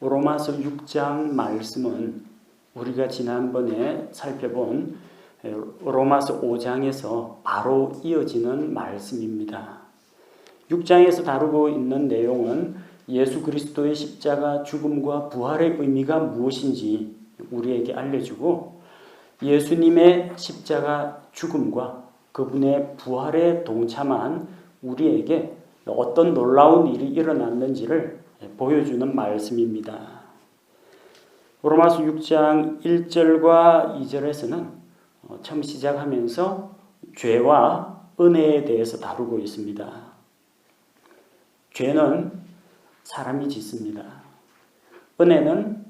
로마서 6장 말씀은 우리가 지난번에 살펴본 로마서 5장에서 바로 이어지는 말씀입니다. 6장에서 다루고 있는 내용은 예수 그리스도의 십자가 죽음과 부활의 의미가 무엇인지 우리에게 알려주고, 예수님의 십자가 죽음과 그분의 부활에 동참한 우리에게 어떤 놀라운 일이 일어났는지를 보여주는 말씀입니다. 로마서 6장 1절과 2절에서는 처음 시작하면서 죄와 은혜에 대해서 다루고 있습니다. 죄는 사람이 짓습니다. 은혜는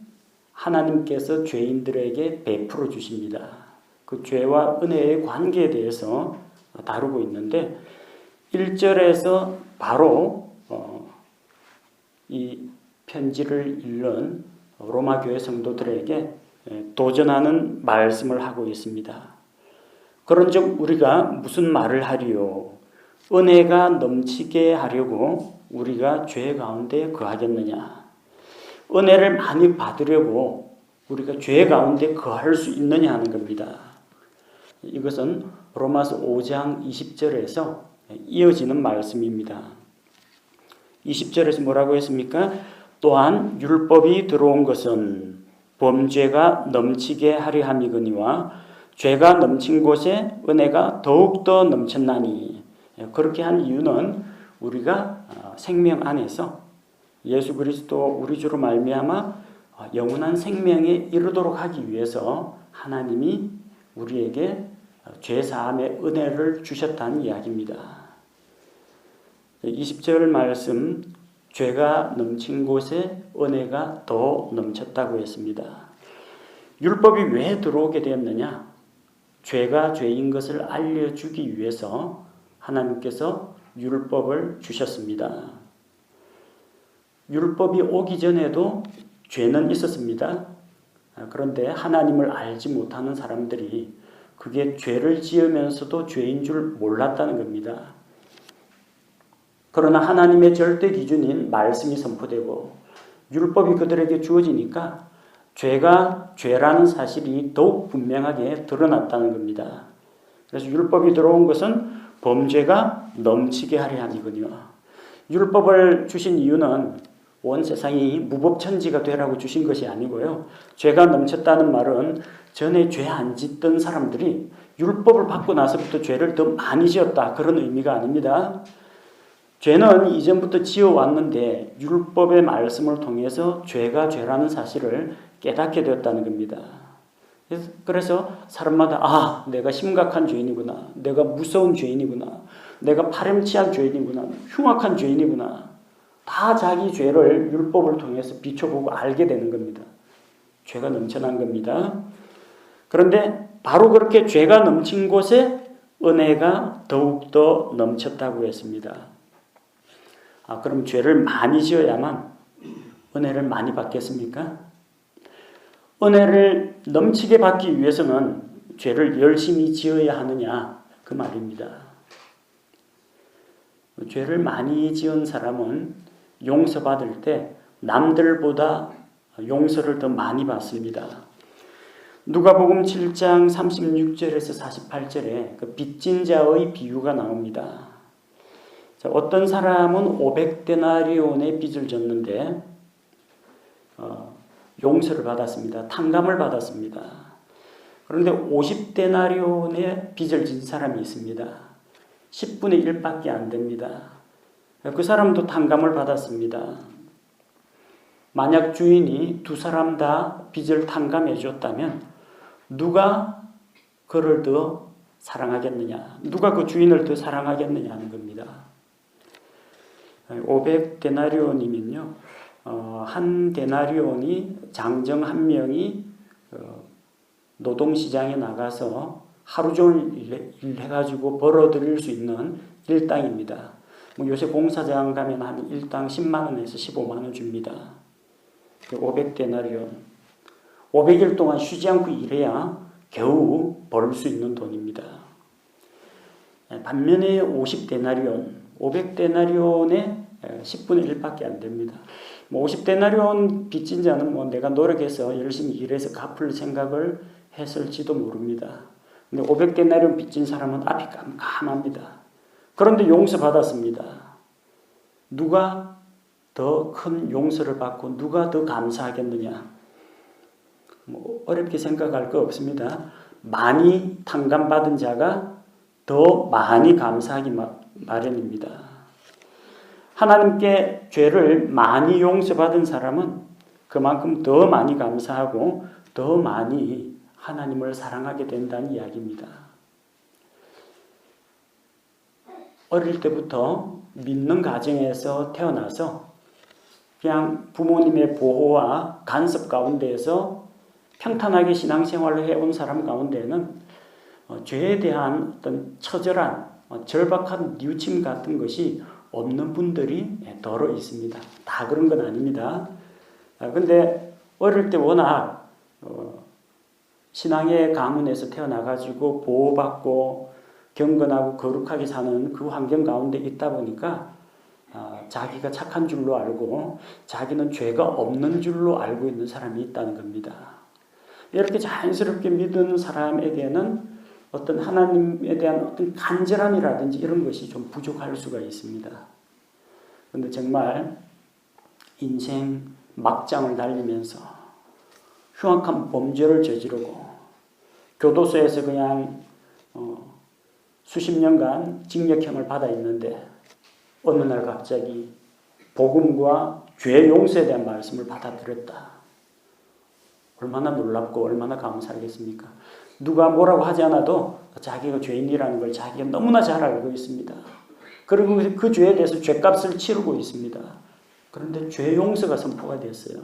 하나님께서 죄인들에게 베풀어 주십니다. 그 죄와 은혜의 관계에 대해서 다루고 있는데, 1절에서 바로 이 편지를 읽는 로마 교회 성도들에게 도전하는 말씀을 하고 있습니다. 그런즉 우리가 무슨 말을 하리요? 은혜가 넘치게 하려고 우리가 죄 가운데 거하겠느냐? 은혜를 많이 받으려고 우리가 죄 가운데 거할 수 있느냐 하는 겁니다. 이것은 로마서 5장 20절에서 이어지는 말씀입니다. 20절에서 뭐라고 했습니까? 또한 율법이 들어온 것은 범죄가 넘치게 하려 함이거니와 죄가 넘친 곳에 은혜가 더욱더 넘쳤나니. 그렇게 한 이유는 우리가 생명 안에서 예수 그리스도 우리 주로 말미암아 영원한 생명에 이르도록 하기 위해서 하나님이 우리에게 죄사함의 은혜를 주셨다는 이야기입니다. 20절 말씀, 죄가 넘친 곳에 은혜가 더 넘쳤다고 했습니다. 율법이 왜 들어오게 되었느냐? 죄가 죄인 것을 알려주기 위해서 하나님께서 율법을 주셨습니다. 율법이 오기 전에도 죄는 있었습니다. 그런데 하나님을 알지 못하는 사람들이 그게 죄를 지으면서도 죄인 줄 몰랐다는 겁니다. 그러나 하나님의 절대 기준인 말씀이 선포되고 율법이 그들에게 주어지니까 죄가 죄라는 사실이 더욱 분명하게 드러났다는 겁니다. 그래서 율법이 들어온 것은 범죄가 넘치게 하려 함이거든요. 율법을 주신 이유는 온 세상이 무법천지가 되라고 주신 것이 아니고요. 죄가 넘쳤다는 말은 전에 죄 안 짓던 사람들이 율법을 받고 나서부터 죄를 더 많이 지었다, 그런 의미가 아닙니다. 죄는 이전부터 지어왔는데 율법의 말씀을 통해서 죄가 죄라는 사실을 깨닫게 되었다는 겁니다. 그래서 사람마다 내가 심각한 죄인이구나, 내가 무서운 죄인이구나, 내가 파렴치한 죄인이구나, 흉악한 죄인이구나, 다 자기 죄를 율법을 통해서 비춰보고 알게 되는 겁니다. 죄가 넘쳐난 겁니다. 그런데 바로 그렇게 죄가 넘친 곳에 은혜가 더욱더 넘쳤다고 했습니다. 그럼 죄를 많이 지어야만 은혜를 많이 받겠습니까? 은혜를 넘치게 받기 위해서는 죄를 열심히 지어야 하느냐, 그 말입니다. 죄를 많이 지은 사람은 용서받을 때 남들보다 용서를 더 많이 받습니다. 누가복음 7장 36절에서 48절에 그 빚진 자의 비유가 나옵니다. 어떤 사람은 500데나리온의 빚을 졌는데 용서를 받았습니다. 탕감을 받았습니다. 그런데 50데나리온의 빚을 진 사람이 있습니다. 10분의 1밖에 안 됩니다. 그 사람도 탕감을 받았습니다. 만약 주인이 두 사람 다 빚을 탕감해 줬다면 누가 그를 더 사랑하겠느냐, 누가 그 주인을 더 사랑하겠느냐 하는 겁니다. 500데나리온이면요, 한 데나리온이 장정 한 명이 노동시장에 나가서 하루 종일 일해가지고 벌어들일 수 있는 일당입니다. 요새 공사장 가면 한 일당 10만 원에서 15만 원 줍니다. 500데나리온. 500일 동안 쉬지 않고 일해야 겨우 벌 수 있는 돈입니다. 반면에 50데나리온, 500데나리온의 10분의 1밖에 안 됩니다. 뭐 50데나리온 빚진 자는 뭐 내가 노력해서 열심히 일해서 갚을 생각을 했을지도 모릅니다. 근데 500데나리온 빚진 사람은 앞이 깜깜합니다. 그런데 용서받았습니다. 누가 더 큰 용서를 받고 누가 더 감사하겠느냐? 뭐 어렵게 생각할 거 없습니다. 많이 탕감받은 자가 더 많이 감사하기 마련입니다. 하나님께 죄를 많이 용서받은 사람은 그만큼 더 많이 감사하고 더 많이 하나님을 사랑하게 된다는 이야기입니다. 어릴 때부터 믿는 가정에서 태어나서 그냥 부모님의 보호와 간섭 가운데에서 평탄하게 신앙생활을 해온 사람 가운데는 죄에 대한 어떤 처절한 절박한 뉘우침 같은 것이 없는 분들이 더러 있습니다. 다 그런 건 아닙니다. 근데 어릴 때 워낙 신앙의 가문에서 태어나가지고 보호받고 경건하고 거룩하게 사는 그 환경 가운데 있다 보니까 자기가 착한 줄로 알고 자기는 죄가 없는 줄로 알고 있는 사람이 있다는 겁니다. 이렇게 자연스럽게 믿은 사람에게는 어떤 하나님에 대한 어떤 간절함이라든지 이런 것이 좀 부족할 수가 있습니다. 그런데 정말 인생 막장을 달리면서 흉악한 범죄를 저지르고 교도소에서 그냥 수십 년간 징역형을 받아 있는데 어느 날 갑자기 복음과 죄 용서에 대한 말씀을 받아들였다. 얼마나 놀랍고 얼마나 감사하겠습니까? 누가 뭐라고 하지 않아도 자기가 죄인이라는 걸 자기가 너무나 잘 알고 있습니다. 그리고 그 죄에 대해서 죄값을 치르고 있습니다. 그런데 죄 용서가 선포가 됐어요.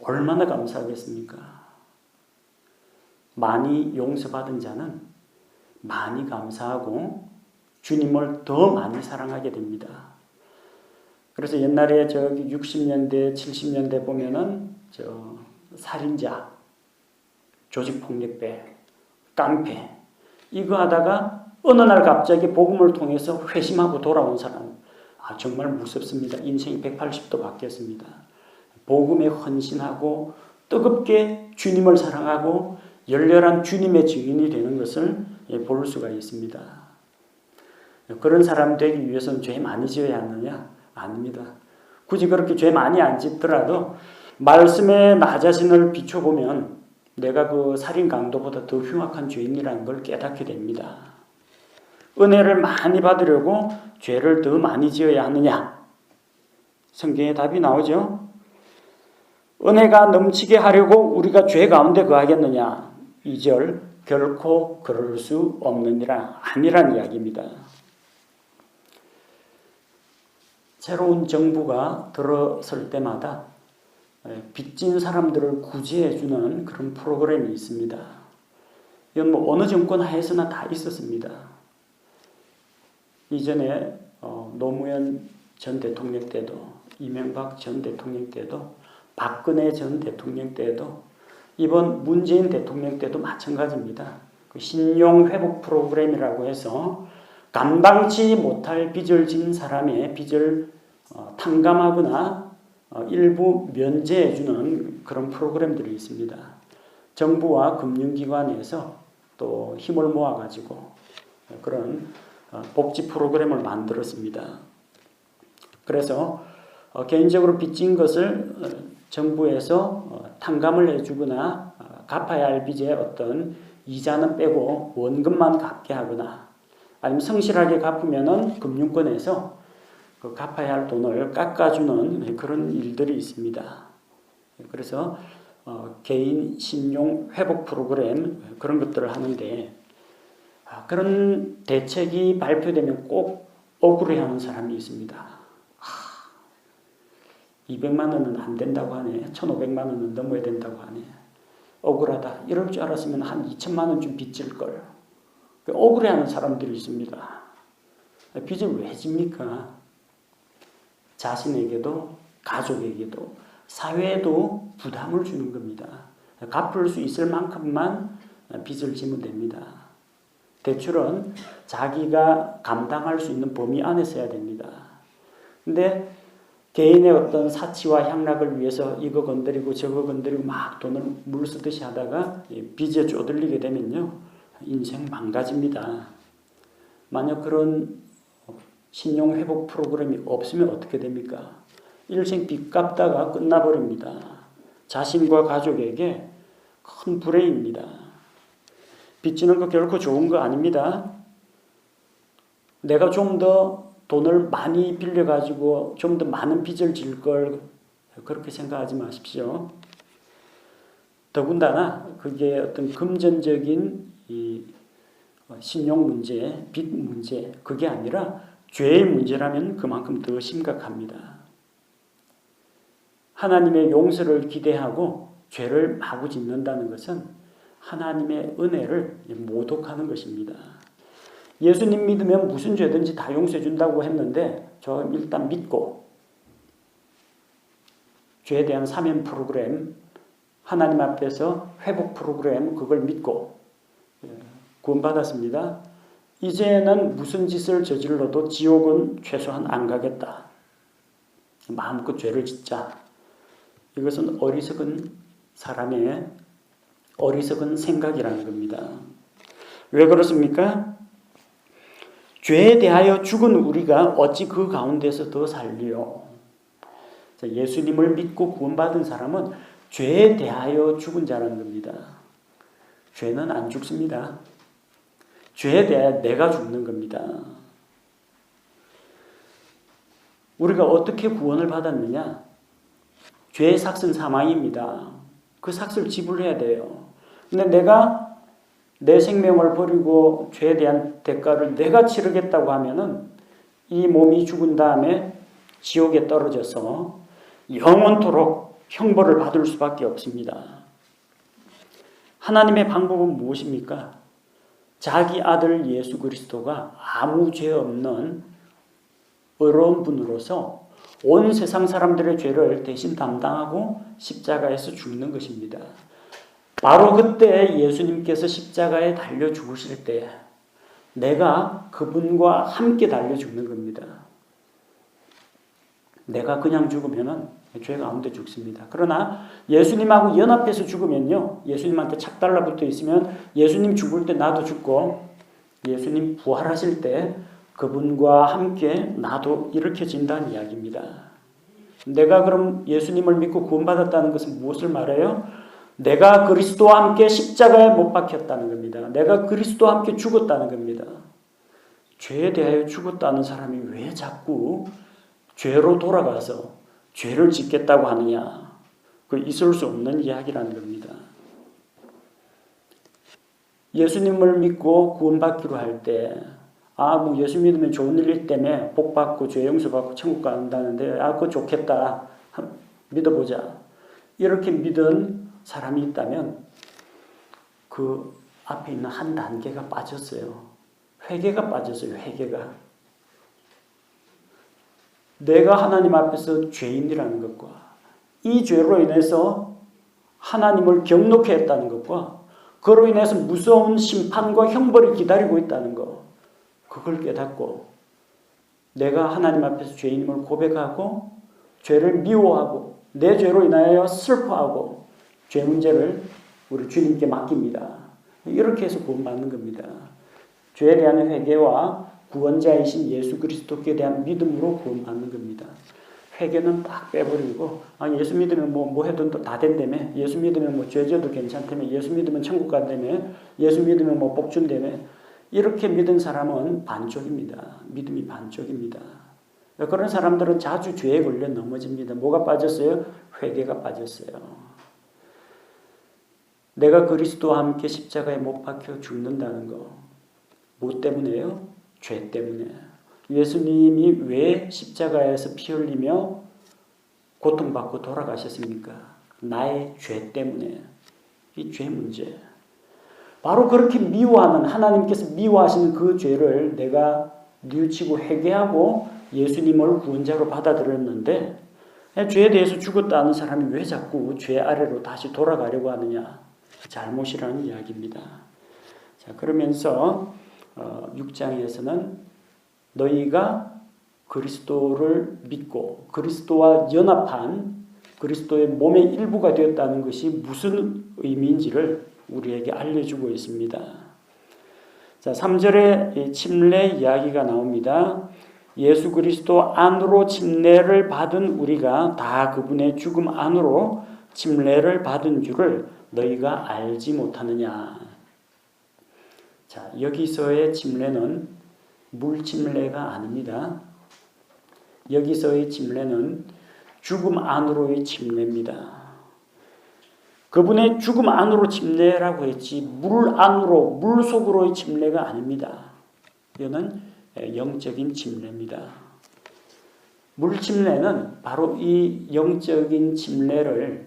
얼마나 감사하겠습니까? 많이 용서받은 자는 많이 감사하고 주님을 더 많이 사랑하게 됩니다. 그래서 옛날에 저기 60년대, 70년대 보면은 살인자, 조직폭력배, 깡패 이거 하다가 어느 날 갑자기 복음을 통해서 회심하고 돌아온 사람 정말 무섭습니다. 인생이 180도 바뀌었습니다. 복음에 헌신하고 뜨겁게 주님을 사랑하고 열렬한 주님의 증인이 되는 것을 볼 수가 있습니다. 그런 사람 되기 위해서는 죄 많이 지어야 하느냐? 아닙니다. 굳이 그렇게 죄 많이 안 짓더라도 말씀에 나 자신을 비춰보면 내가 그 살인 강도보다 더 흉악한 죄인이라는 걸 깨닫게 됩니다. 은혜를 많이 받으려고 죄를 더 많이 지어야 하느냐? 성경에 답이 나오죠. 은혜가 넘치게 하려고 우리가 죄 가운데 거하겠느냐? 2절 결코 그럴 수 없느니라 아니란 이야기입니다. 새로운 정부가 들어설 때마다 빚진 사람들을 구제해주는 그런 프로그램이 있습니다. 이건 뭐 어느 정권 하에서나 다 있었습니다. 이전에 노무현 전 대통령 때도 이명박 전 대통령 때도 박근혜 전 대통령 때도 이번 문재인 대통령 때도 마찬가지입니다. 그 신용회복 프로그램이라고 해서 감당치 못할 빚을 진 사람의 빚을 탕감하거나 일부 면제해주는 그런 프로그램들이 있습니다. 정부와 금융기관에서 또 힘을 모아가지고 그런 복지 프로그램을 만들었습니다. 그래서 개인적으로 빚진 것을 정부에서 탕감을 해주거나 갚아야 할 빚의 어떤 이자는 빼고 원금만 갚게 하거나 아니면 성실하게 갚으면은 금융권에서 그 갚아야 할 돈을 깎아주는 그런 일들이 있습니다. 그래서 개인 신용 회복 프로그램 그런 것들을 하는데 그런 대책이 발표되면 꼭 억울해하는 사람이 있습니다. 200만 원은 안 된다고 하네. 1,500만 원은 넘어야 된다고 하네. 억울하다. 이럴 줄 알았으면 한 2천만 원 좀 빚질 걸. 억울해하는 사람들이 있습니다. 빚을 왜 집니까? 자신에게도 가족에게도 사회에도 부담을 주는 겁니다. 갚을 수 있을 만큼만 빚을 지면 됩니다. 대출은 자기가 감당할 수 있는 범위 안에서 해야 됩니다. 근데 개인의 어떤 사치와 향락을 위해서 이거 건드리고 저거 건드리고 막 돈을 물 쓰듯이 하다가 빚에 쪼들리게 되면요, 인생 망가집니다. 만약 그런 신용 회복 프로그램이 없으면 어떻게 됩니까? 일생 빚 갚다가 끝나버립니다. 자신과 가족에게 큰 불행입니다. 빚 지는 거 결코 좋은 거 아닙니다. 내가 좀 더 돈을 많이 빌려가지고 좀 더 많은 빚을 질 걸 그렇게 생각하지 마십시오. 더군다나 그게 어떤 금전적인 이 신용 문제, 빚 문제, 그게 아니라 죄의 문제라면 그만큼 더 심각합니다. 하나님의 용서를 기대하고 죄를 마구 짓는다는 것은 하나님의 은혜를 모독하는 것입니다. 예수님 믿으면 무슨 죄든지 다 용서해 준다고 했는데 저 일단 믿고 죄에 대한 사면 프로그램, 하나님 앞에서 회복 프로그램, 그걸 믿고 구원받았습니다. 이제는 무슨 짓을 저질러도 지옥은 최소한 안 가겠다. 마음껏 죄를 짓자. 이것은 어리석은 사람의 어리석은 생각이라는 겁니다. 왜 그렇습니까? 죄에 대하여 죽은 우리가 어찌 그 가운데서 더 살리요? 예수님을 믿고 구원받은 사람은 죄에 대하여 죽은 자라는 겁니다. 죄는 안 죽습니다. 죄에 대하여 내가 죽는 겁니다. 우리가 어떻게 구원을 받았느냐? 죄의 삭은 사망입니다. 그 삭을 지불해야 돼요. 근데 내가 내 생명을 버리고 죄에 대한 대가를 내가 치르겠다고 하면은 이 몸이 죽은 다음에 지옥에 떨어져서 영원토록 형벌을 받을 수밖에 없습니다. 하나님의 방법은 무엇입니까? 자기 아들 예수 그리스도가 아무 죄 없는 의로운 분으로서 온 세상 사람들의 죄를 대신 담당하고 십자가에서 죽는 것입니다. 바로 그때 예수님께서 십자가에 달려 죽으실 때 내가 그분과 함께 달려 죽는 겁니다. 내가 그냥 죽으면 죄 가운데 죽습니다. 그러나 예수님하고 연합해서 죽으면요, 예수님한테 착 달라붙어 있으면 예수님 죽을 때 나도 죽고 예수님 부활하실 때 그분과 함께 나도 일으켜진다는 이야기입니다. 내가 그럼 예수님을 믿고 구원받았다는 것은 무엇을 말해요? 내가 그리스도와 함께 십자가에 못 박혔다는 겁니다. 내가 그리스도와 함께 죽었다는 겁니다. 죄에 대하여 죽었다는 사람이 왜 자꾸 죄로 돌아가서 죄를 짓겠다고 하느냐? 그 있을 수 없는 이야기라는 겁니다. 예수님을 믿고 구원받기로 할 때 뭐 예수 믿으면 좋은 일 때문에 복 받고 죄 용서 받고 천국 간다는데 그거 좋겠다. 믿어보자. 이렇게 믿은 사람이 있다면 그 앞에 있는 한 단계가 빠졌어요. 회개가 빠졌어요. 회개가. 내가 하나님 앞에서 죄인이라는 것과 이 죄로 인해서 하나님을 경노케 했다는 것과 그로 인해서 무서운 심판과 형벌이 기다리고 있다는 것, 그걸 깨닫고 내가 하나님 앞에서 죄인임을 고백하고 죄를 미워하고 내 죄로 인하여 슬퍼하고 죄 문제를 우리 주님께 맡깁니다. 이렇게 해서 구원받는 겁니다. 죄에 대한 회개와 구원자이신 예수 그리스도께 대한 믿음으로 구원받는 겁니다. 회개는 딱 빼버리고 예수 믿으면 뭐 해도 다 된다며, 예수 믿으면 죄 지어도 괜찮다며, 예수 믿으면 천국 간다며, 예수 믿으면 복 준다며, 이렇게 믿은 사람은 반쪽입니다. 믿음이 반쪽입니다. 그런 사람들은 자주 죄에 걸려 넘어집니다. 뭐가 빠졌어요? 회개가 빠졌어요. 내가 그리스도와 함께 십자가에 못 박혀 죽는다는 거. 뭐 때문에요? 죄 때문에. 예수님이 왜 십자가에서 피 흘리며 고통받고 돌아가셨습니까? 나의 죄 때문에. 이 죄 문제. 바로 그렇게 미워하는, 하나님께서 미워하시는 그 죄를 내가 뉘우치고 회개하고 예수님을 구원자로 받아들였는데 죄에 대해서 죽었다는 사람이 왜 자꾸 죄 아래로 다시 돌아가려고 하느냐? 잘못이라는 이야기입니다. 자, 그러면서 6장에서는 너희가 그리스도를 믿고 그리스도와 연합한 그리스도의 몸의 일부가 되었다는 것이 무슨 의미인지를 우리에게 알려주고 있습니다. 자, 3절에 침례 이야기가 나옵니다. 예수 그리스도 안으로 침례를 받은 우리가 다 그분의 죽음 안으로 침례를 받은 줄을 너희가 알지 못하느냐. 자, 여기서의 침례는 물 침례가 아닙니다. 여기서의 침례는 죽음 안으로의 침례입니다. 그분의 죽음 안으로 침례라고 했지 물 안으로 물 속으로의 침례가 아닙니다. 이거는 영적인 침례입니다. 물 침례는 바로 이 영적인 침례를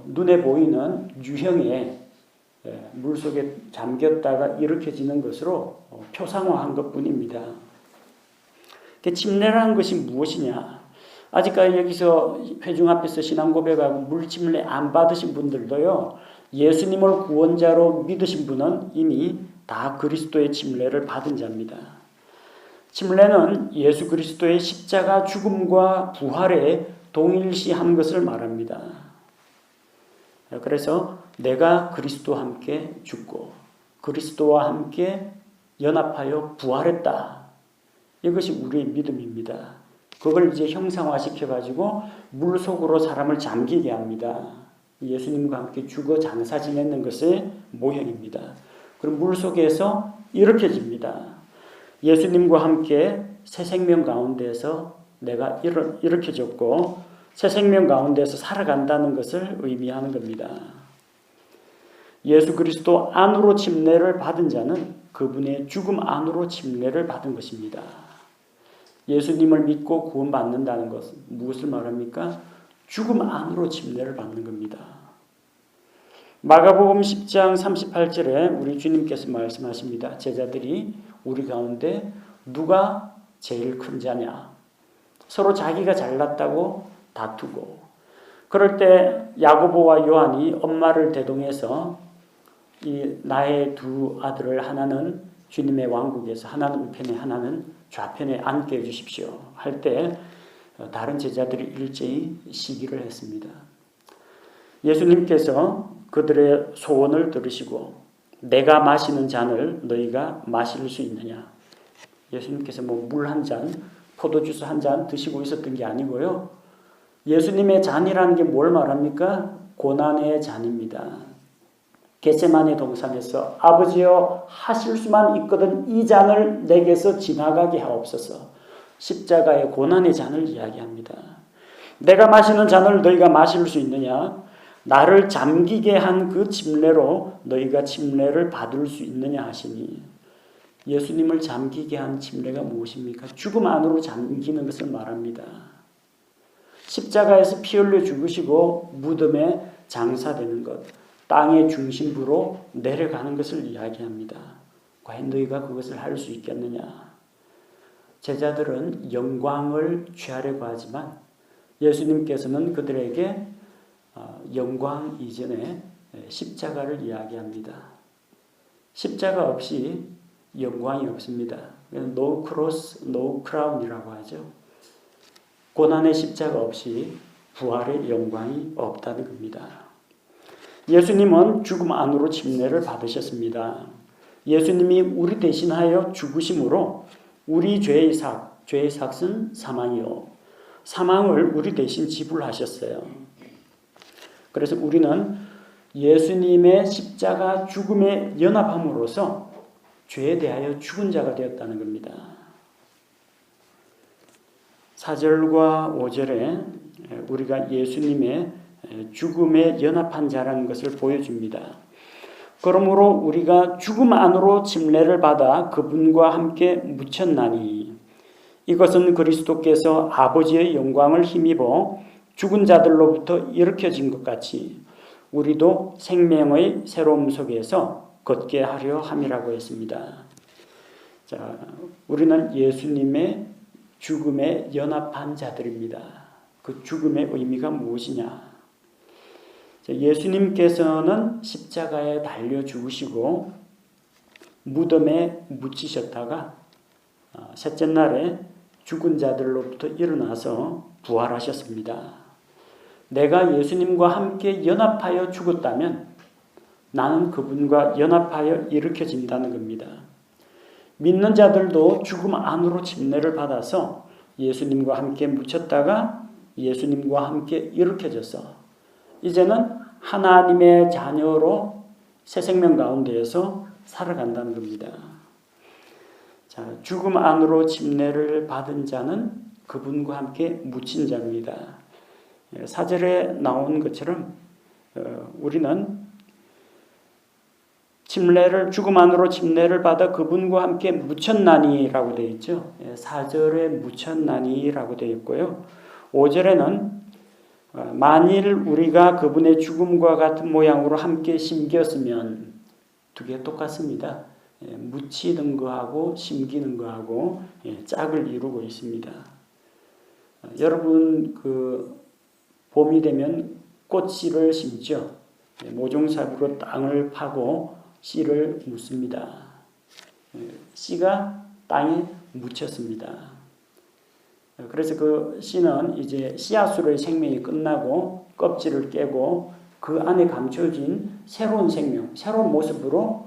눈에 보이는 유형의 물 속에 잠겼다가 일으켜지는 것으로 표상화한 것뿐입니다. 침례라는 것이 무엇이냐? 아직까지 여기서 회중 앞에서 신앙 고백하고 물 침례 안 받으신 분들도요, 예수님을 구원자로 믿으신 분은 이미 다 그리스도의 침례를 받은 자입니다. 침례는 예수 그리스도의 십자가 죽음과 부활에 동일시한 것을 말합니다. 그래서 내가 그리스도와 함께 죽고 그리스도와 함께 연합하여 부활했다. 이것이 우리의 믿음입니다. 그걸 이제 형상화시켜가지고 물 속으로 사람을 잠기게 합니다. 예수님과 함께 죽어 장사 지내는 것의 모형입니다. 그럼 물 속에서 일으켜집니다. 예수님과 함께 새 생명 가운데서 내가 일으켜졌고 새 생명 가운데서 살아간다는 것을 의미하는 겁니다. 예수 그리스도 안으로 침례를 받은 자는 그분의 죽음 안으로 침례를 받은 것입니다. 예수님을 믿고 구원받는다는 것은 무엇을 말합니까? 죽음 안으로 침례를 받는 겁니다. 마가복음 10장 38절에 우리 주님께서 말씀하십니다. 제자들이 우리 가운데 누가 제일 큰 자냐? 서로 자기가 잘났다고 다투고 그럴 때 야고보와 요한이 엄마를 대동해서 이 나의 두 아들을 하나는 주님의 왕국에서 하나는 우편에 하나는 좌편에 앉게 해주십시오 할 때 다른 제자들이 일제히 시기를 했습니다. 예수님께서 그들의 소원을 들으시고 내가 마시는 잔을 너희가 마실 수 있느냐. 예수님께서 뭐 물 한 잔, 포도주스 한 잔 드시고 있었던 게 아니고요. 예수님의 잔이라는 게 뭘 말합니까? 고난의 잔입니다. 겟세마네 동산에서 아버지여 하실 수만 있거든 이 잔을 내게서 지나가게 하옵소서. 십자가의 고난의 잔을 이야기합니다. 내가 마시는 잔을 너희가 마실 수 있느냐? 나를 잠기게 한 그 침례로 너희가 침례를 받을 수 있느냐 하시니 예수님을 잠기게 한 침례가 무엇입니까? 죽음 안으로 잠기는 것을 말합니다. 십자가에서 피 흘려 죽으시고 무덤에 장사되는 것, 땅의 중심부로 내려가는 것을 이야기합니다. 과연 너희가 그것을 할 수 있겠느냐? 제자들은 영광을 취하려고 하지만 예수님께서는 그들에게 영광 이전에 십자가를 이야기합니다. 십자가 없이 영광이 없습니다. No cross, no crown이라고 하죠. 고난의 십자가 없이 부활의 영광이 없다는 겁니다. 예수님은 죽음 안으로 침례를 받으셨습니다. 예수님이 우리 대신하여 죽으심으로 우리 죄의 삭은 사망이요. 사망을 우리 대신 지불하셨어요. 그래서 우리는 예수님의 십자가 죽음에 연합함으로써 죄에 대하여 죽은 자가 되었다는 겁니다. 4절과 5절에 우리가 예수님의 죽음에 연합한 자라는 것을 보여줍니다. 그러므로 우리가 죽음 안으로 침례를 받아 그분과 함께 묻혔나니 이것은 그리스도께서 아버지의 영광을 힘입어 죽은 자들로부터 일으켜진 것 같이 우리도 생명의 새로움 속에서 걷게 하려 함이라고 했습니다. 자, 우리는 예수님의 죽음에 연합한 자들입니다. 그 죽음의 의미가 무엇이냐? 예수님께서는 십자가에 달려 죽으시고 무덤에 묻히셨다가 셋째 날에 죽은 자들로부터 일어나서 부활하셨습니다. 내가 예수님과 함께 연합하여 죽었다면 나는 그분과 연합하여 일으켜진다는 겁니다. 믿는 자들도 죽음 안으로 침례를 받아서 예수님과 함께 묻혔다가 예수님과 함께 일으켜져서 이제는 하나님의 자녀로 새 생명 가운데에서 살아간다는 겁니다. 자, 죽음 안으로 침례를 받은 자는 그분과 함께 묻힌 자입니다. 4절에 나온 것처럼 우리는 죽음 안으로 침례를 받아 그분과 함께 묻혔나니라고 되어 있죠. 4절에 묻혔나니라고 되어 있고요. 5절에는 만일 우리가 그분의 죽음과 같은 모양으로 함께 심겼으면, 두 개 똑같습니다. 묻히는 거하고 심기는 거하고 짝을 이루고 있습니다. 여러분 봄이 되면 꽃씨를 심죠. 모종삽으로 땅을 파고 씨를 묻습니다. 씨가 땅에 묻혔습니다. 그래서 그 씨는 이제 씨앗으로의 생명이 끝나고 껍질을 깨고 그 안에 감춰진 새로운 생명, 새로운 모습으로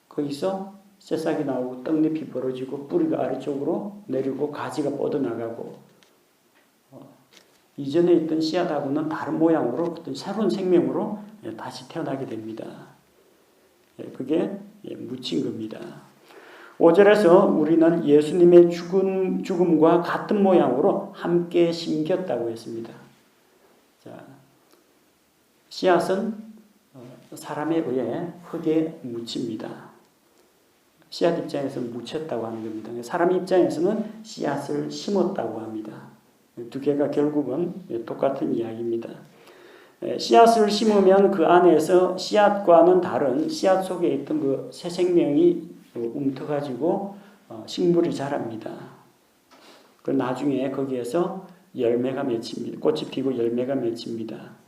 거기서 새싹이 나오고 떡잎이 벌어지고 뿌리가 아래쪽으로 내리고 가지가 뻗어나가고 이전에 있던 씨앗하고는 다른 모양으로 어떤 새로운 생명으로 다시 태어나게 됩니다. 그게 묻힌 겁니다. 5절에서 우리는 예수님의 죽음과 같은 모양으로 함께 심겼다고 했습니다. 자, 씨앗은 사람에 의해 흙에 묻힙니다. 씨앗 입장에서는 묻혔다고 하는 겁니다. 사람 입장에서는 씨앗을 심었다고 합니다. 두 개가 결국은 똑같은 이야기입니다. 씨앗을 심으면 그 안에서 씨앗과는 다른 씨앗 속에 있던 그 새 생명이 움터가지고 식물이 자랍니다. 그 나중에 거기에서 열매가 맺힙니다. 꽃이 피고 열매가 맺힙니다.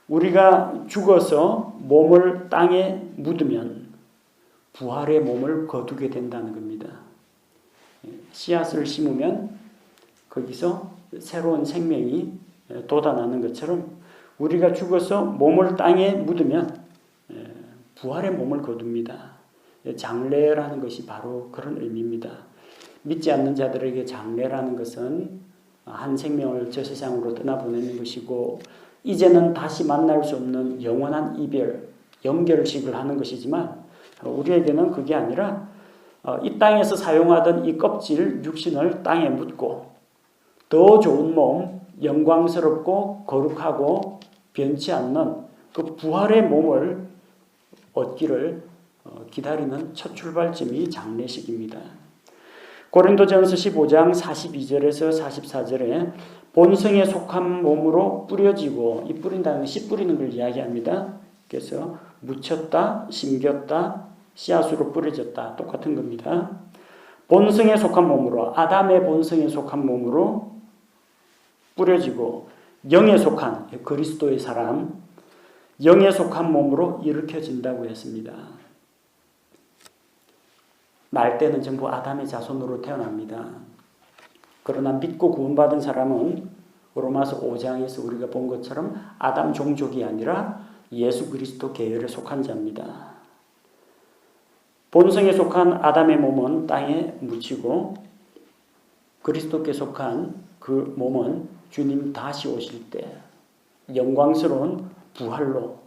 우리가 죽어서 몸을 땅에 묻으면 부활의 몸을 거두게 된다는 겁니다. 씨앗을 심으면 거기서 새로운 생명이 돋아나는 것처럼 우리가 죽어서 몸을 땅에 묻으면 부활의 몸을 거둡니다. 장례라는 것이 바로 그런 의미입니다. 믿지 않는 자들에게 장례라는 것은 한 생명을 저 세상으로 떠나보내는 것이고 이제는 다시 만날 수 없는 영원한 이별, 연결식을 하는 것이지만 우리에게는 그게 아니라 이 땅에서 사용하던 이 껍질, 육신을 땅에 묻고 더 좋은 몸, 영광스럽고 거룩하고 변치 않는 그 부활의 몸을 얻기를 기다리는 첫 출발점이 장례식입니다. 고린도전서 15장 42절에서 44절에 본성에 속한 몸으로 뿌려지고, 이 뿌린다는 씨 뿌리는 걸 이야기합니다. 그래서 묻혔다, 심겼다, 씨앗으로 뿌려졌다 똑같은 겁니다. 본성에 속한 몸으로, 아담의 본성에 속한 몸으로 뿌려지고 영에 속한 그리스도의 사람, 영에 속한 몸으로 일으켜진다고 했습니다. 날 때는 전부 아담의 자손으로 태어납니다. 그러나 믿고 구원받은 사람은 로마서 5장에서 우리가 본 것처럼 아담 종족이 아니라 예수 그리스도 계열에 속한 자입니다. 본성에 속한 아담의 몸은 땅에 묻히고 그리스도께 속한 그 몸은 주님 다시 오실 때 영광스러운 부활로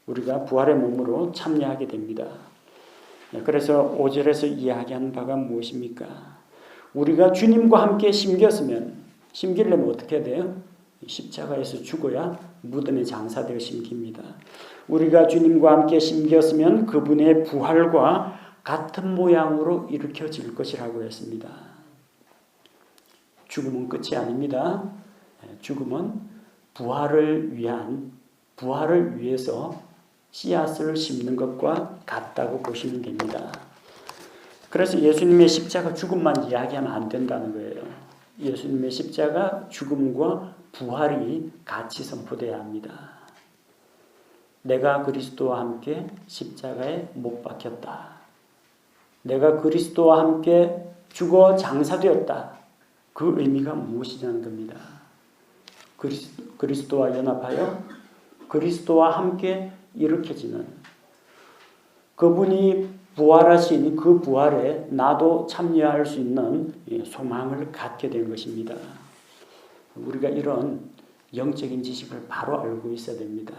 우리가 부활의 몸으로 참여하게 됩니다. 그래서 5절에서 이야기한 바가 무엇입니까? 우리가 주님과 함께 심기려면 어떻게 돼요? 십자가에서 죽어야 무덤에 장사되어 심깁니다. 우리가 주님과 함께 심겼으면 그분의 부활과 같은 모양으로 일으켜질 것이라고 했습니다. 죽음은 끝이 아닙니다. 죽음은 부활을 위해서 씨앗을 심는 것과 같다고 보시면 됩니다. 그래서 예수님의 십자가 죽음만 이야기하면 안 된다는 거예요. 예수님의 십자가 죽음과 부활이 같이 선포되어야 합니다. 내가 그리스도와 함께 십자가에 못 박혔다. 내가 그리스도와 함께 죽어 장사되었다. 그 의미가 무엇이냐는 겁니다. 그리스도와 연합하여 그리스도와 함께 일으켜지는 그분이 부활하신 그 부활에 나도 참여할 수 있는 소망을 갖게 된 것입니다. 우리가 이런 영적인 지식을 바로 알고 있어야 됩니다.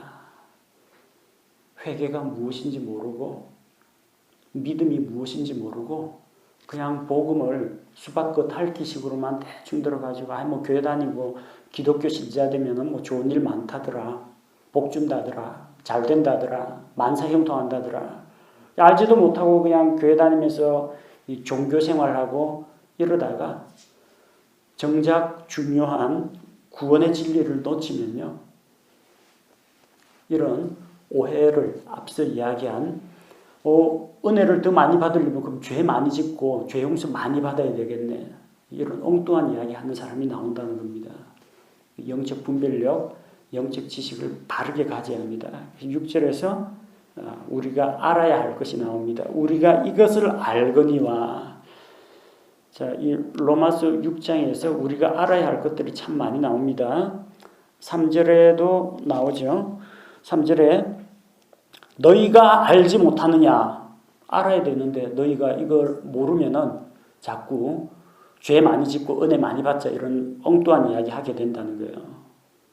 회개가 무엇인지 모르고 믿음이 무엇인지 모르고 그냥 복음을 수박겉 핥기식으로만 대충 들어가지고 뭐 교회 다니고 기독교 신자 되면은 뭐 좋은 일 많다더라, 복 준다더라, 잘 된다더라, 만사 형통한다더라. 알지도 못하고 그냥 교회 다니면서 이 종교 생활하고 이러다가 정작 중요한 구원의 진리를 놓치면요, 이런 오해를 앞서 이야기한 은혜를 더 많이 받으려면 그럼 죄 많이 짓고 죄 용서 많이 받아야 되겠네. 이런 엉뚱한 이야기 하는 사람이 나온다는 겁니다. 영적 분별력, 영적 지식을 바르게 가져야 합니다. 6절에서 우리가 알아야 할 것이 나옵니다. 우리가 이것을 알거니와. 자, 이 로마서 6장에서 우리가 알아야 할 것들이 참 많이 나옵니다. 3절에도 나오죠. 3절에 너희가 알지 못하느냐. 알아야 되는데 너희가 이걸 모르면은 자꾸 죄 많이 짓고 은혜 많이 받자 이런 엉뚱한 이야기 하게 된다는 거예요.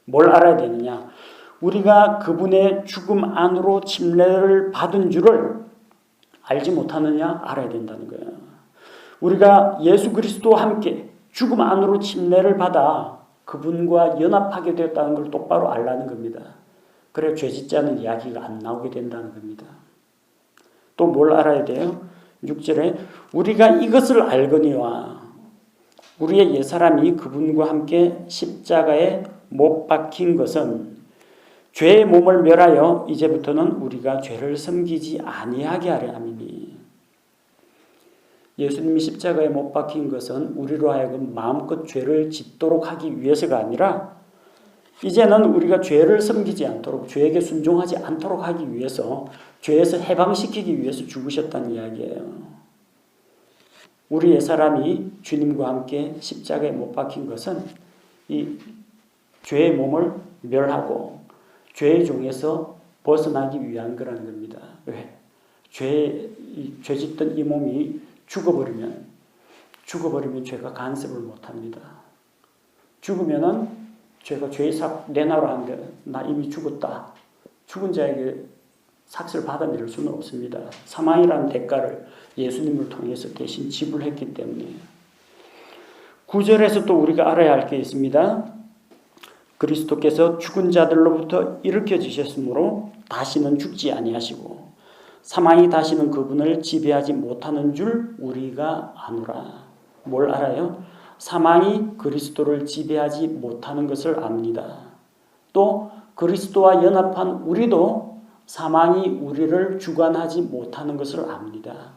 뭘 알아야 되느냐. 우리가 그분의 죽음 안으로 침례를 받은 줄을 알지 못하느냐. 알아야 된다는 거예요. 우리가 예수 그리스도와 함께 죽음 안으로 침례를 받아 그분과 연합하게 되었다는 걸 똑바로 알라는 겁니다. 그래 죄 짓자는 이야기가 안 나오게 된다는 겁니다. 또 뭘 알아야 돼요? 6절에 우리가 이것을 알거니와. 우리의 옛사람이 그분과 함께 십자가에 못 박힌 것은 죄의 몸을 멸하여 이제부터는 우리가 죄를 섬기지 아니하게 하려 함이니. 예수님이 십자가에 못 박힌 것은 우리로 하여금 마음껏 죄를 짓도록 하기 위해서가 아니라 이제는 우리가 죄를 섬기지 않도록 죄에게 순종하지 않도록 하기 위해서 죄에서 해방시키기 위해서 죽으셨다는 이야기예요. 우리 옛사람이 주님과 함께 십자가에 못 박힌 것은 이 죄의 몸을 멸하고 죄의 종에서 벗어나기 위한 거라는 겁니다. 왜? 죄 짓던 이 몸이 죽어버리면 죄가 간섭을 못합니다. 죽으면은 죄가 죄의 삭 내놔라 하는데 나 이미 죽었다. 죽은 자에게 삭을 받아낼 수는 없습니다. 사망이라는 대가를 예수님을 통해서 대신 지불했기 때문에. 9절에서 또 우리가 알아야 할 게 있습니다. 그리스도께서 죽은 자들로부터 일으켜 주셨으므로 다시는 죽지 아니하시고 사망이 다시는 그분을 지배하지 못하는 줄 우리가 아노라. 뭘 알아요? 사망이 그리스도를 지배하지 못하는 것을 압니다. 또 그리스도와 연합한 우리도 사망이 우리를 주관하지 못하는 것을 압니다.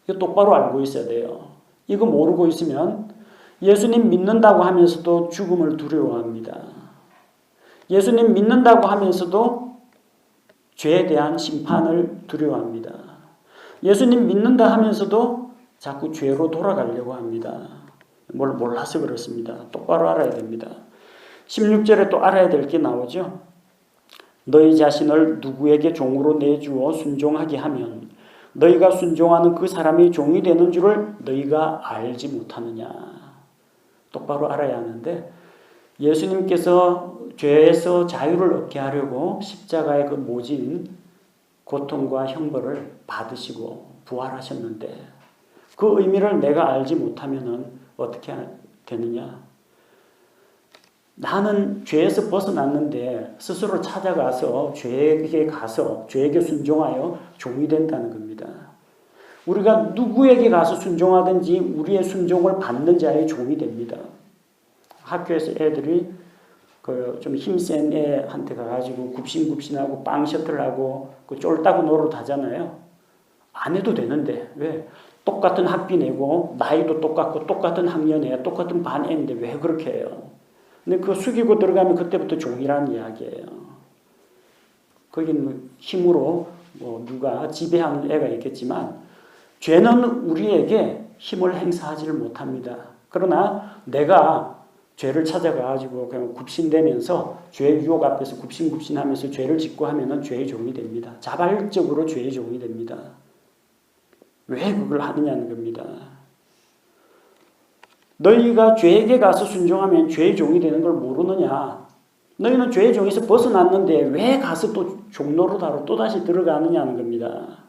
이거 똑바로 알고 있어야 돼요. 이거 모르고 있으면 예수님 믿는다고 하면서도 죽음을 두려워합니다. 예수님 믿는다고 하면서도 죄에 대한 심판을 두려워합니다. 예수님 믿는다 하면서도 자꾸 죄로 돌아가려고 합니다. 뭘 몰라서 그렇습니다. 똑바로 알아야 됩니다. 16절에 또 알아야 될 게 나오죠. 너희 자신을 누구에게 종으로 내주어 순종하게 하면 너희가 순종하는 그 사람이 종이 되는 줄을 너희가 알지 못하느냐. 똑바로 알아야 하는데 예수님께서 죄에서 자유를 얻게 하려고 십자가의 그 모진 고통과 형벌을 받으시고 부활하셨는데 그 의미를 내가 알지 못하면은 어떻게 되느냐? 나는 죄에서 벗어났는데 스스로 찾아가서 죄에게 가서 죄에게 순종하여 종이 된다는 겁니다. 우리가 누구에게 가서 순종하든지 우리의 순종을 받는 자의 종이 됩니다. 학교에서 애들이 좀 힘센 애한테 가가지고 굽신굽신하고 빵 셔틀하고 쫄따구 노릇 하잖아요. 안 해도 되는데 왜? 똑같은 학비 내고 나이도 똑같고 똑같은 학년에 똑같은 반 애인데 왜 그렇게 해요? 근데 그거 숙이고 들어가면 그때부터 종이라는 이야기예요. 거긴 힘으로 누가 지배하는 애가 있겠지만 죄는 우리에게 힘을 행사하지를 못합니다. 그러나 내가 죄를 찾아가지고 그냥 굽신대면서 죄의 유혹 앞에서 굽신굽신하면서 죄를 짓고 하면은 죄의 종이 됩니다. 자발적으로 죄의 종이 됩니다. 왜 그걸 하느냐는 겁니다. 너희가 죄에게 가서 순종하면 죄의 종이 되는 걸 모르느냐? 너희는 죄의 종에서 벗어났는데 왜 가서 또 종노릇하러 또다시 들어가느냐는 겁니다.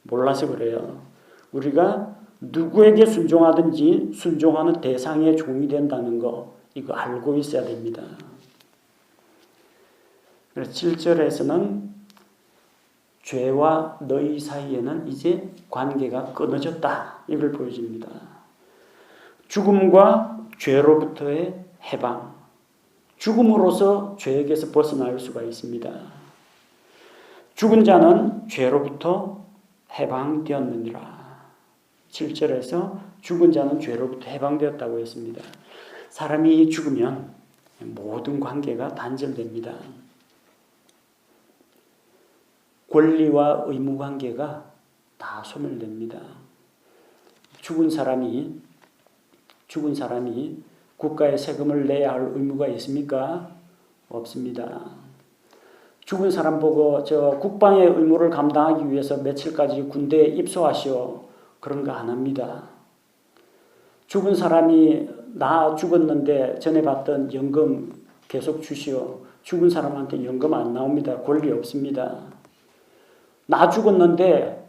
몰라서 그래요. 우리가 누구에게 순종하든지 순종하는 대상의 종이 된다는 거 이거 알고 있어야 됩니다. 그래서 7절에서는 죄와 너희 사이에는 이제 관계가 끊어졌다. 이걸 보여줍니다. 죽음과 죄로부터의 해방. 죽음으로써 죄에게서 벗어날 수가 있습니다. 죽은 자는 죄로부터 해방되었느니라. 7절에서 죽은 자는 죄로부터 해방되었다고 했습니다. 사람이 죽으면 모든 관계가 단절됩니다. 권리와 의무 관계가 다 소멸됩니다. 죽은 사람이 국가에 세금을 내야 할 의무가 있습니까? 없습니다. 죽은 사람 보고 저 국방의 의무를 감당하기 위해서 며칠까지 군대에 입소하시오. 그런 거 안 합니다. 죽은 사람이 나 죽었는데 전에 받던 연금 계속 주시오. 죽은 사람한테 연금 안 나옵니다. 권리 없습니다. 나 죽었는데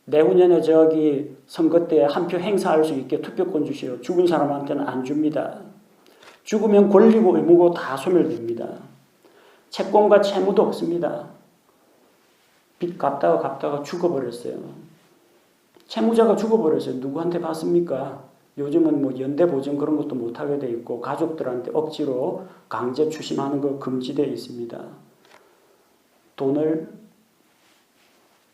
내후년에 저기 선거 때 한 표 행사할 수 있게 투표권 주시오. 죽은 사람한테는 안 줍니다. 죽으면 권리고 의무고 다 소멸됩니다. 채권과 채무도 없습니다. 빚 갚다가 죽어버렸어요. 채무자가 죽어버렸어요. 누구한테 받습니까? 요즘은 뭐 연대보증 그런 것도 못하게 돼 있고 가족들한테 억지로 강제 추심하는 거 금지되어 있습니다. 돈을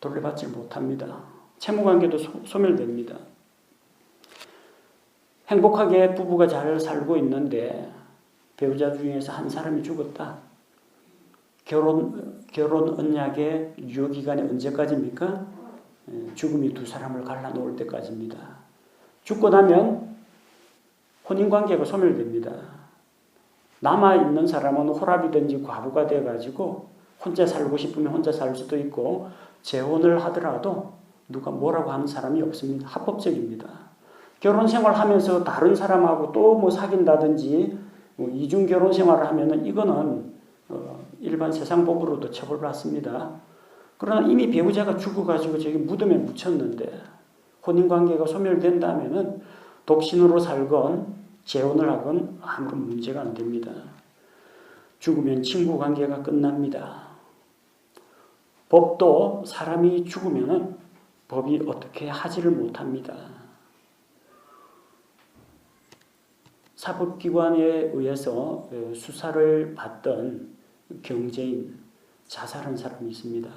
돌려받지 못합니다. 채무관계도 소멸됩니다. 행복하게 부부가 잘 살고 있는데 배우자 중에서 한 사람이 죽었다. 결혼 언약의 유효기간이 언제까지입니까? 죽음이 두 사람을 갈라놓을 때까지입니다. 죽고 나면 혼인관계가 소멸됩니다. 남아있는 사람은 호랍이든지 과부가 돼가지고 혼자 살고 싶으면 혼자 살 수도 있고 재혼을 하더라도 누가 뭐라고 하는 사람이 없습니다. 합법적입니다. 결혼 생활하면서 다른 사람하고 또 뭐 사귄다든지 뭐 이중 결혼 생활을 하면은 이거는 일반 세상법으로도 처벌받습니다. 그러나 이미 배우자가 죽어가지고 저기 무덤에 묻혔는데 혼인관계가 소멸된다면은 독신으로 살건 재혼을 하건 아무런 문제가 안 됩니다. 죽으면 친구관계가 끝납니다. 법도 사람이 죽으면은 법이 어떻게 하지를 못합니다. 사법기관에 의해서 수사를 받던 경제인 자살한 사람이 있습니다.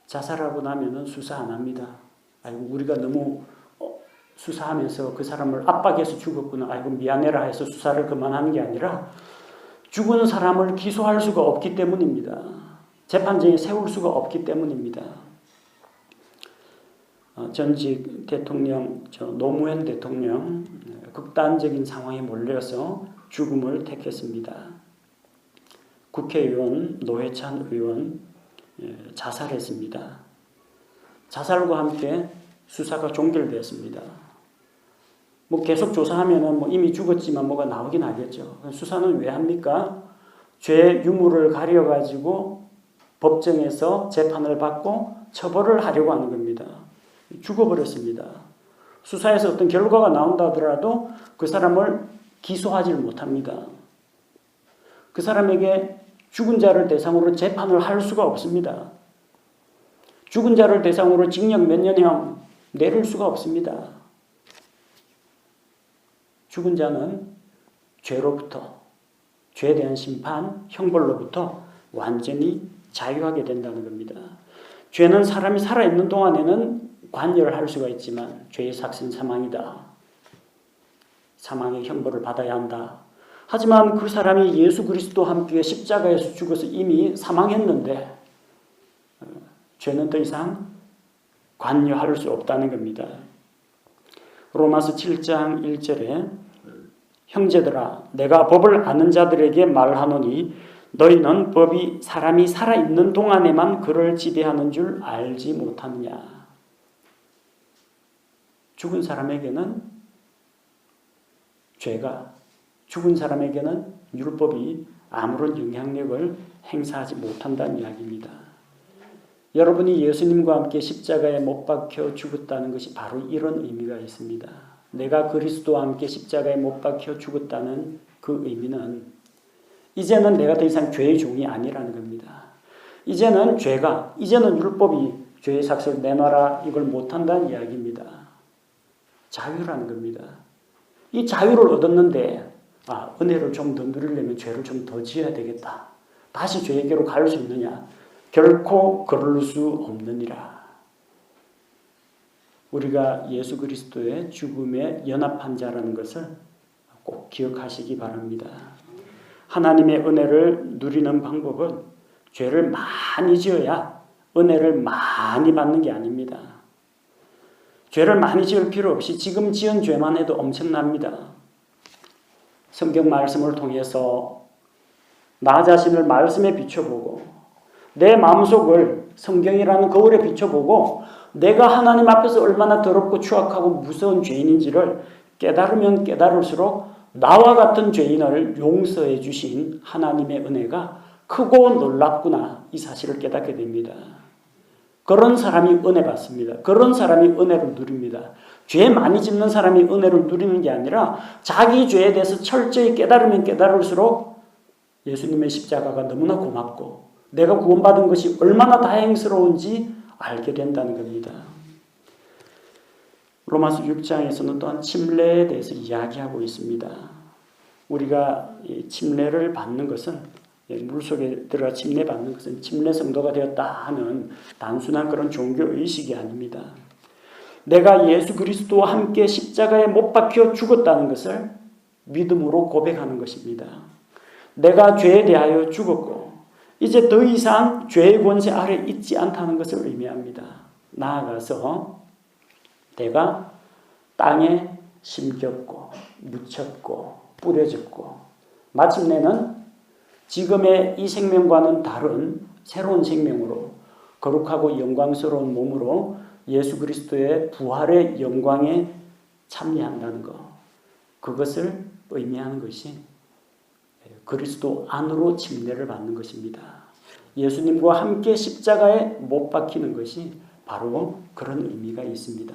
자살하고 나면은 수사 안 합니다. 아이고 우리가 너무 수사하면서 그 사람을 압박해서 죽었구나. 아이고 미안해라 해서 수사를 그만하는 게 아니라 죽은 사람을 기소할 수가 없기 때문입니다. 재판정에 세울 수가 없기 때문입니다. 전직 대통령 노무현 대통령 극단적인 상황에 몰려서 죽음을 택했습니다. 국회의원 노회찬 의원 자살했습니다. 자살과 함께 수사가 종결되었습니다. 뭐 계속 조사하면은 뭐 이미 죽었지만 뭐가 나오긴 하겠죠. 수사는 왜 합니까? 죄 유무를 가려가지고 법정에서 재판을 받고 처벌을 하려고 하는 겁니다. 죽어버렸습니다. 수사에서 어떤 결과가 나온다 하더라도 그 사람을 기소하지 못합니다. 그 사람에게 죽은 자를 대상으로 재판을 할 수가 없습니다. 죽은 자를 대상으로 징역 몇 년형 내릴 수가 없습니다. 죽은 자는 죄로부터, 죄에 대한 심판, 형벌로부터 완전히 자유하게 된다는 겁니다. 죄는 사람이 살아있는 동안에는 관여를 할 수가 있지만 죄의 삭신 사망이다. 사망의 형벌을 받아야 한다. 하지만 그 사람이 예수 그리스도와 함께 십자가에서 죽어서 이미 사망했는데 죄는 더 이상 관여할 수 없다는 겁니다. 로마서 7장 1절에 형제들아 내가 법을 아는 자들에게 말하노니 너희는 법이 사람이 살아있는 동안에만 그를 지배하는 줄 알지 못하느냐. 죽은 사람에게는 죄가, 죽은 사람에게는 율법이 아무런 영향력을 행사하지 못한다는 이야기입니다. 여러분이 예수님과 함께 십자가에 못 박혀 죽었다는 것이 바로 이런 의미가 있습니다. 내가 그리스도와 함께 십자가에 못 박혀 죽었다는 그 의미는 이제는 내가 더 이상 죄의 종이 아니라는 겁니다. 이제는 이제는 율법이 죄의 삭슬을 내놔라 이걸 못한다는 이야기입니다. 자유라는 겁니다. 이 자유를 얻었는데 은혜를 좀 더 누리려면 죄를 좀 더 지어야 되겠다. 다시 죄에게로 갈 수 있느냐? 결코 그럴 수 없느니라. 우리가 예수 그리스도의 죽음에 연합한 자라는 것을 꼭 기억하시기 바랍니다. 하나님의 은혜를 누리는 방법은 죄를 많이 지어야 은혜를 많이 받는 게 아닙니다. 죄를 많이 지을 필요 없이 지금 지은 죄만 해도 엄청납니다. 성경 말씀을 통해서 나 자신을 말씀에 비춰보고 내 마음속을 성경이라는 거울에 비춰보고 내가 하나님 앞에서 얼마나 더럽고 추악하고 무서운 죄인인지를 깨달으면 깨달을수록 나와 같은 죄인을 용서해 주신 하나님의 은혜가 크고 놀랍구나 이 사실을 깨닫게 됩니다. 그런 사람이 은혜 받습니다. 그런 사람이 은혜를 누립니다. 죄 많이 짓는 사람이 은혜를 누리는 게 아니라 자기 죄에 대해서 철저히 깨달으면 깨달을수록 예수님의 십자가가 너무나 고맙고 내가 구원받은 것이 얼마나 다행스러운지 알게 된다는 겁니다. 로마서 6장에서는 또한 침례에 대해서 이야기하고 있습니다. 우리가 침례를 받는 것은 물속에 들어가 침례받는 것은 침례 성도가 되었다 하는 단순한 그런 종교의식이 아닙니다. 내가 예수 그리스도와 함께 십자가에 못 박혀 죽었다는 것을 믿음으로 고백하는 것입니다. 내가 죄에 대하여 죽었고 이제 더 이상 죄의 권세 아래 있지 않다는 것을 의미합니다. 나아가서 내가 땅에 심겼고 묻혔고 뿌려졌고 마침내는 지금의 이 생명과는 다른 새로운 생명으로 거룩하고 영광스러운 몸으로 예수 그리스도의 부활의 영광에 참여한다는 것. 그것을 의미하는 것이 그리스도 안으로 침례를 받는 것입니다. 예수님과 함께 십자가에 못 박히는 것이 바로 그런 의미가 있습니다.